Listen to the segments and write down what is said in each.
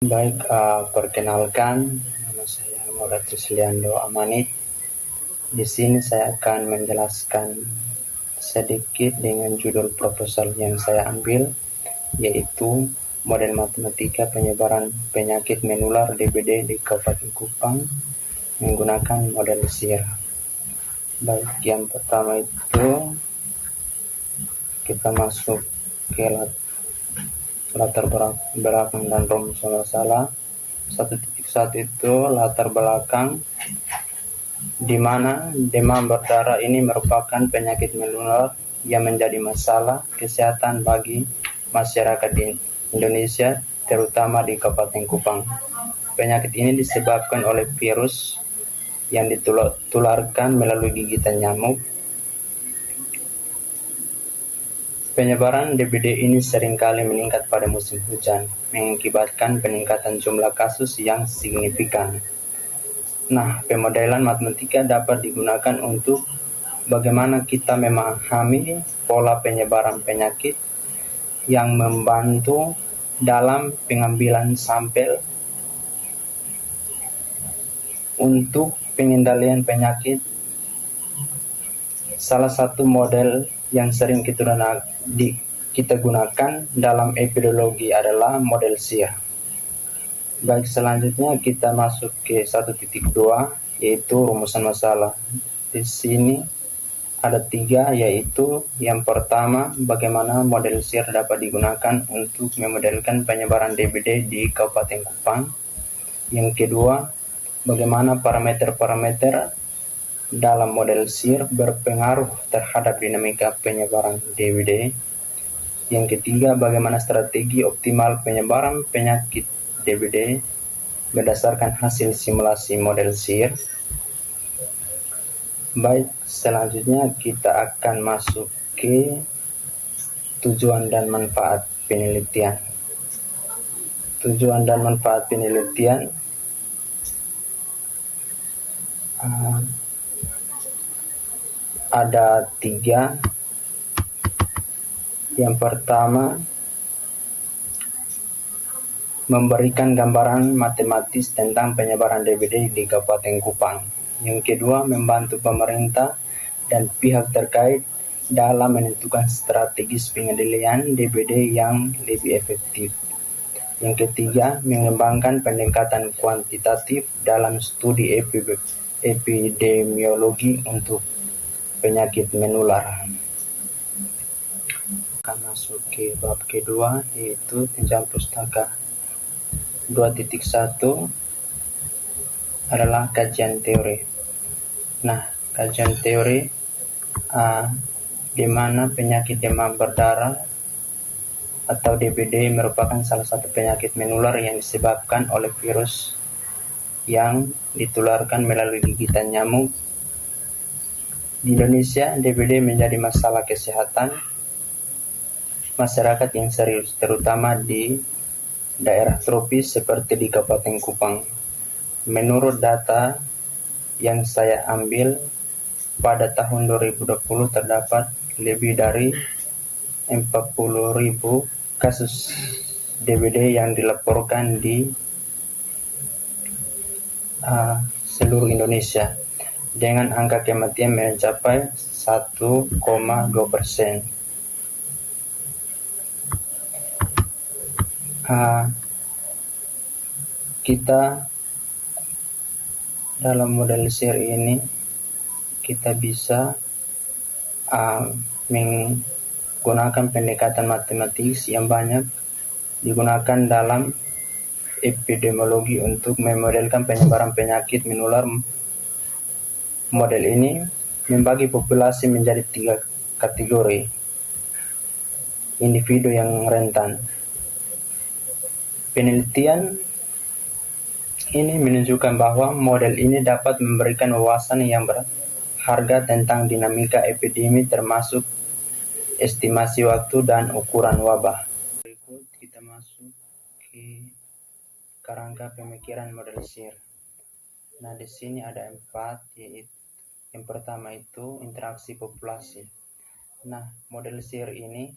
Baik, perkenalkan, nama saya Muhammad Rusliando Amanit. Di sini saya akan menjelaskan sedikit dengan judul proposal yang saya ambil, yaitu model matematika penyebaran penyakit menular DBD di Kabupaten Kupang menggunakan model SIR. Baik, yang pertama itu kita masuk ke latar belakang dan rumus masalah. 1.1 itu latar belakang di mana demam berdarah ini merupakan penyakit menular yang menjadi masalah kesehatan bagi masyarakat di Indonesia, terutama di Kabupaten Kupang. Penyakit ini disebabkan oleh virus yang ditularkan melalui gigitan nyamuk. Penyebaran DBD ini seringkali meningkat pada musim hujan, mengakibatkan peningkatan jumlah kasus yang signifikan. Nah, pemodelan matematika dapat digunakan untuk bagaimana kita memahami pola penyebaran penyakit yang membantu dalam pengambilan sampel untuk pengendalian penyakit. Salah satu model yang sering kita gunakan dalam epidemiologi adalah model SIR. Baik, selanjutnya kita masuk ke 1.2, yaitu rumusan masalah. Di sini ada 3, yaitu yang pertama, bagaimana model SIR dapat digunakan untuk memodelkan penyebaran DBD di Kabupaten Kupang. Yang kedua, bagaimana parameter-parameter dalam model SIR berpengaruh terhadap dinamika penyebaran DBD. Yang ketiga, bagaimana strategi optimal penyebaran penyakit DBD berdasarkan hasil simulasi model SIR. Baik, selanjutnya kita akan masuk ke tujuan dan manfaat penelitian. Tujuan dan manfaat penelitian ada 3. Yang pertama, memberikan gambaran matematis tentang penyebaran DBD di Kabupaten Kupang. Yang kedua, membantu pemerintah dan pihak terkait dalam menentukan strategis pengendalian DBD yang lebih efektif. Yang ketiga, mengembangkan pendekatan kuantitatif dalam studi epidemiologi untuk penyakit menular. Akan masuk ke bab kedua, yaitu pinjam pustaka. 2.1 adalah kajian teori. Nah, kajian teori di mana penyakit demam berdarah atau DBD merupakan salah satu penyakit menular yang disebabkan oleh virus yang ditularkan melalui gigitan nyamuk. Di Indonesia, DBD menjadi masalah kesehatan masyarakat yang serius, terutama di daerah tropis seperti di Kabupaten Kupang. Menurut data yang saya ambil, pada tahun 2020 terdapat lebih dari 40.000 kasus DBD yang dilaporkan di seluruh Indonesia, dengan angka kematian mencapai 1,2%. Kita dalam model SIR ini kita bisa menggunakan pendekatan matematis yang banyak digunakan dalam epidemiologi untuk memodelkan penyebaran penyakit menular. Model ini membagi populasi menjadi 3 kategori. Individu yang rentan. Penelitian ini menunjukkan bahwa model ini dapat memberikan wawasan yang berharga tentang dinamika epidemi, termasuk estimasi waktu dan ukuran wabah. Berikut kita masuk ke kerangka pemikiran model SIR. Nah, di sini ada 4, yaitu yang pertama itu interaksi populasi. Nah, model SIR ini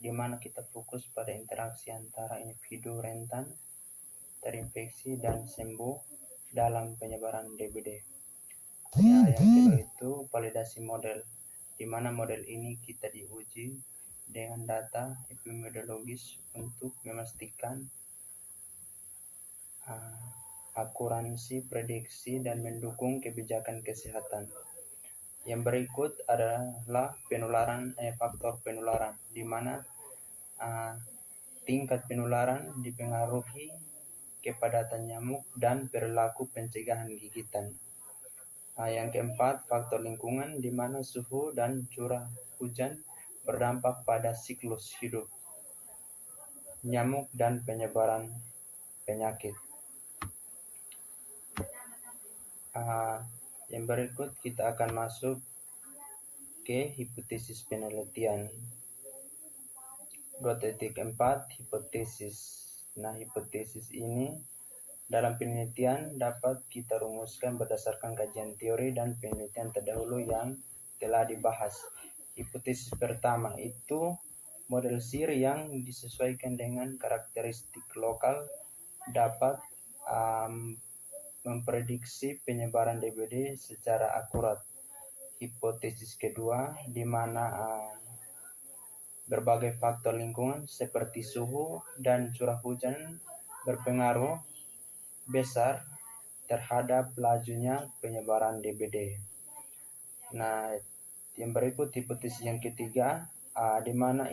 di mana kita fokus pada interaksi antara individu rentan terinfeksi dan sembuh dalam penyebaran DBD. Yang kedua itu validasi model, di mana model ini kita diuji dengan data epidemiologis untuk memastikan akuransi prediksi dan mendukung kebijakan kesehatan. Yang berikut adalah faktor penularan, di mana tingkat penularan dipengaruhi kepadatan nyamuk dan perilaku pencegahan gigitan. Yang keempat, faktor lingkungan, di mana suhu dan curah hujan berdampak pada siklus hidup nyamuk dan penyebaran penyakit. Yang berikut kita akan masuk ke hipotesis penelitian. 2.4 hipotesis. Nah, hipotesis ini dalam penelitian dapat kita rumuskan berdasarkan kajian teori dan penelitian terdahulu yang telah dibahas. Hipotesis pertama itu model SIR yang disesuaikan dengan karakteristik lokal dapat memprediksi penyebaran DBD secara akurat. Hipotesis kedua, di mana berbagai faktor lingkungan seperti suhu dan curah hujan berpengaruh besar terhadap lajunya penyebaran DBD. Nah, yang berikut hipotesis yang ketiga, di mana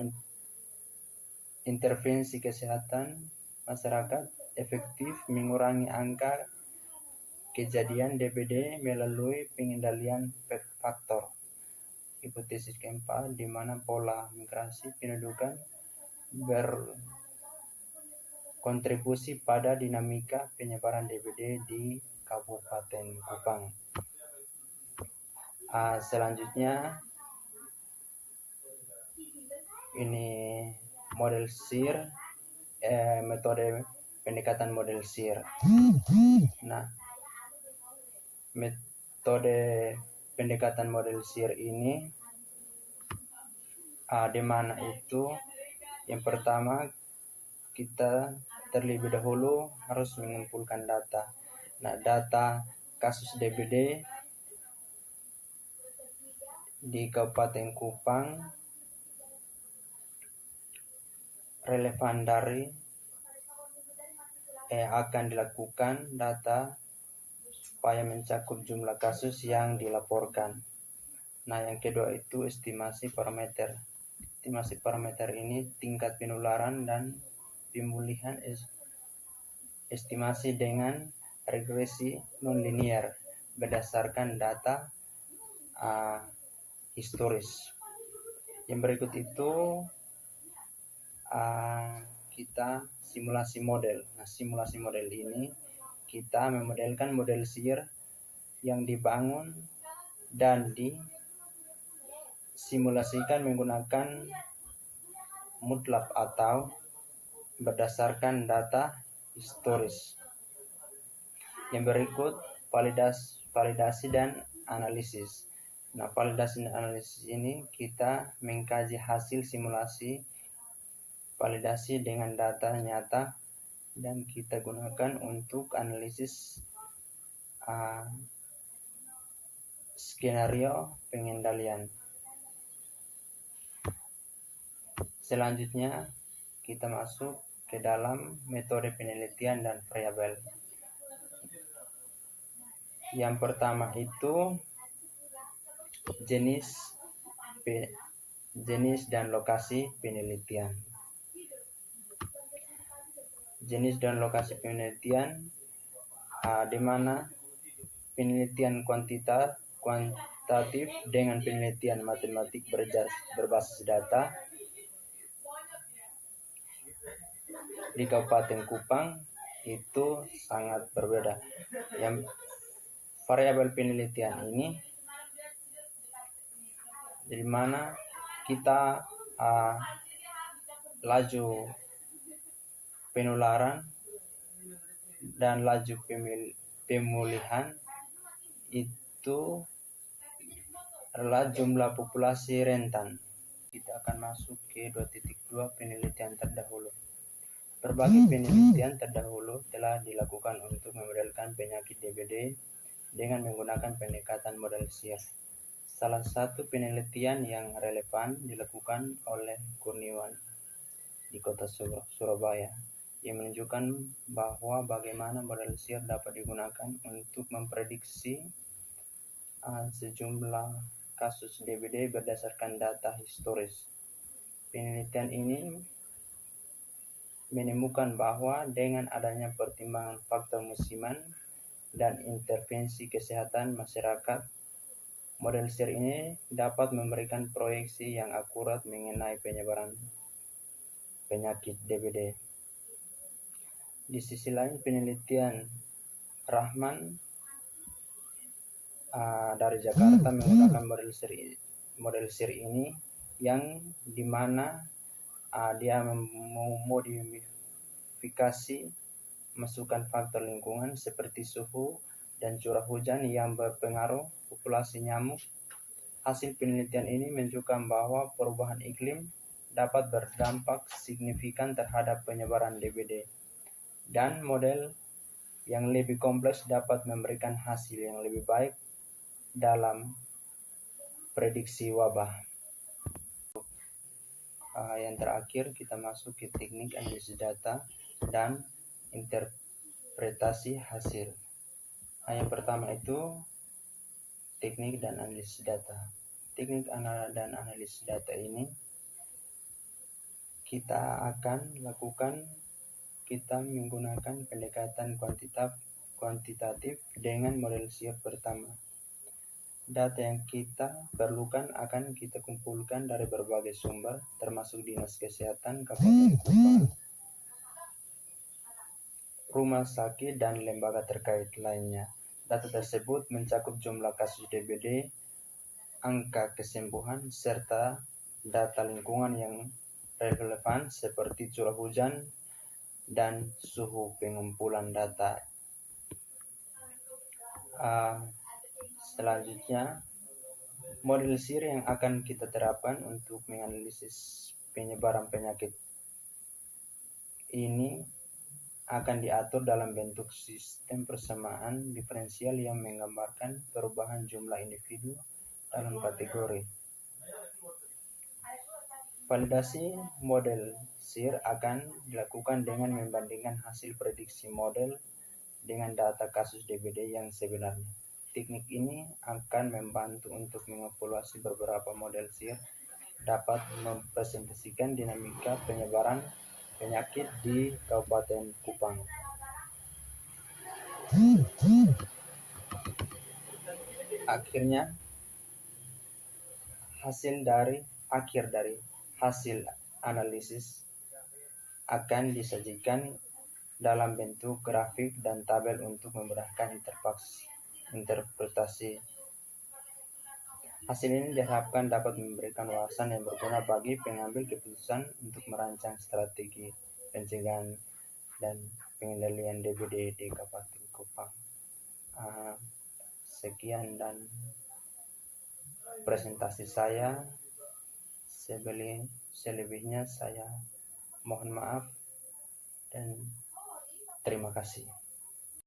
intervensi kesehatan masyarakat efektif mengurangi angka kejadian DBD melalui pengendalian faktor. Hipotesis keempat, di mana pola migrasi pendudukan berkontribusi pada dinamika penyebaran DBD di Kabupaten Kupang. Selanjutnya, ini model SIR, metode pendekatan model SIR. Nah, metode pendekatan model SIR ini di mana itu yang pertama kita terlebih dahulu harus mengumpulkan data. Nah, data kasus DBD di Kabupaten Kupang relevan dari akan dilakukan data supaya mencakup jumlah kasus yang dilaporkan. Nah, yang kedua itu estimasi parameter. Estimasi parameter ini tingkat penularan dan pemulihan estimasi dengan regresi nonlinear berdasarkan data historis. Yang berikut itu kita simulasi model. Nah, simulasi model ini kita memodelkan model SIR yang dibangun dan disimulasikan menggunakan MATLAB atau berdasarkan data historis. Yang berikut validasi dan analisis. Nah, validasi dan analisis ini kita mengkaji hasil simulasi validasi dengan data nyata dan kita gunakan untuk analisis skenario pengendalian. Selanjutnya kita masuk ke dalam metode penelitian dan variabel. Yang pertama itu jenis dan lokasi penelitian. Jenis dan lokasi penelitian, di mana penelitian kuantitatif dengan penelitian matematik berbasis data di Kabupaten Kupang itu sangat berbeda. Yang variabel penelitian ini di mana kita laju penularan dan laju pemulihan itu adalah jumlah populasi rentan. Kita akan masuk ke 2.2 penelitian terdahulu. Berbagai penelitian terdahulu telah dilakukan untuk memodelkan penyakit DBD dengan menggunakan pendekatan model SEER. Salah satu penelitian yang relevan dilakukan oleh Kurniawan di kota Surabaya yang menunjukkan bahwa bagaimana model SEER dapat digunakan untuk memprediksi sejumlah kasus DBD berdasarkan data historis. Penelitian ini menemukan bahwa dengan adanya pertimbangan faktor musiman dan intervensi kesehatan masyarakat, model SEER ini dapat memberikan proyeksi yang akurat mengenai penyebaran penyakit DBD. Di sisi lain, penelitian Rahman dari Jakarta menggunakan model SEER ini yang dimana dia memodifikasi masukan faktor lingkungan seperti suhu dan curah hujan yang berpengaruh populasi nyamuk. Hasil penelitian ini menunjukkan bahwa perubahan iklim dapat berdampak signifikan terhadap penyebaran DBD, dan model yang lebih kompleks dapat memberikan hasil yang lebih baik dalam prediksi wabah. Yang terakhir, kita masuk ke teknik analisis data dan interpretasi hasil. Yang pertama itu teknik dan analisis data. Teknik dan analisis data ini kita akan lakukan, kita menggunakan pendekatan kuantitatif dengan model SEER pertama. Data yang kita perlukan akan kita kumpulkan dari berbagai sumber, termasuk Dinas Kesehatan Kabupaten Kupang, rumah sakit, dan lembaga terkait lainnya. Data tersebut mencakup jumlah kasus DBD, angka kesembuhan, serta data lingkungan yang relevan seperti curah hujan dan suhu. Pengumpulan data selanjutnya, model SEER yang akan kita terapkan untuk menganalisis penyebaran penyakit ini akan diatur dalam bentuk sistem persamaan diferensial yang menggambarkan perubahan jumlah individu dalam kategori. Validasi model SEER akan dilakukan dengan membandingkan hasil prediksi model dengan data kasus DBD yang sebenarnya. Teknik ini akan membantu untuk mengevaluasi beberapa model SEER dapat mempresentasikan dinamika penyebaran penyakit di Kabupaten Kupang. Akhirnya, hasil dari hasil analisis akan disajikan dalam bentuk grafik dan tabel untuk memudahkan interpretasi. Hasil ini diharapkan dapat memberikan wawasan yang berguna bagi pengambil keputusan untuk merancang strategi pencegahan dan pengendalian DBD di Kabupaten Kupang. Sekian dan presentasi saya. Selebihnya saya mohon maaf dan terima kasih.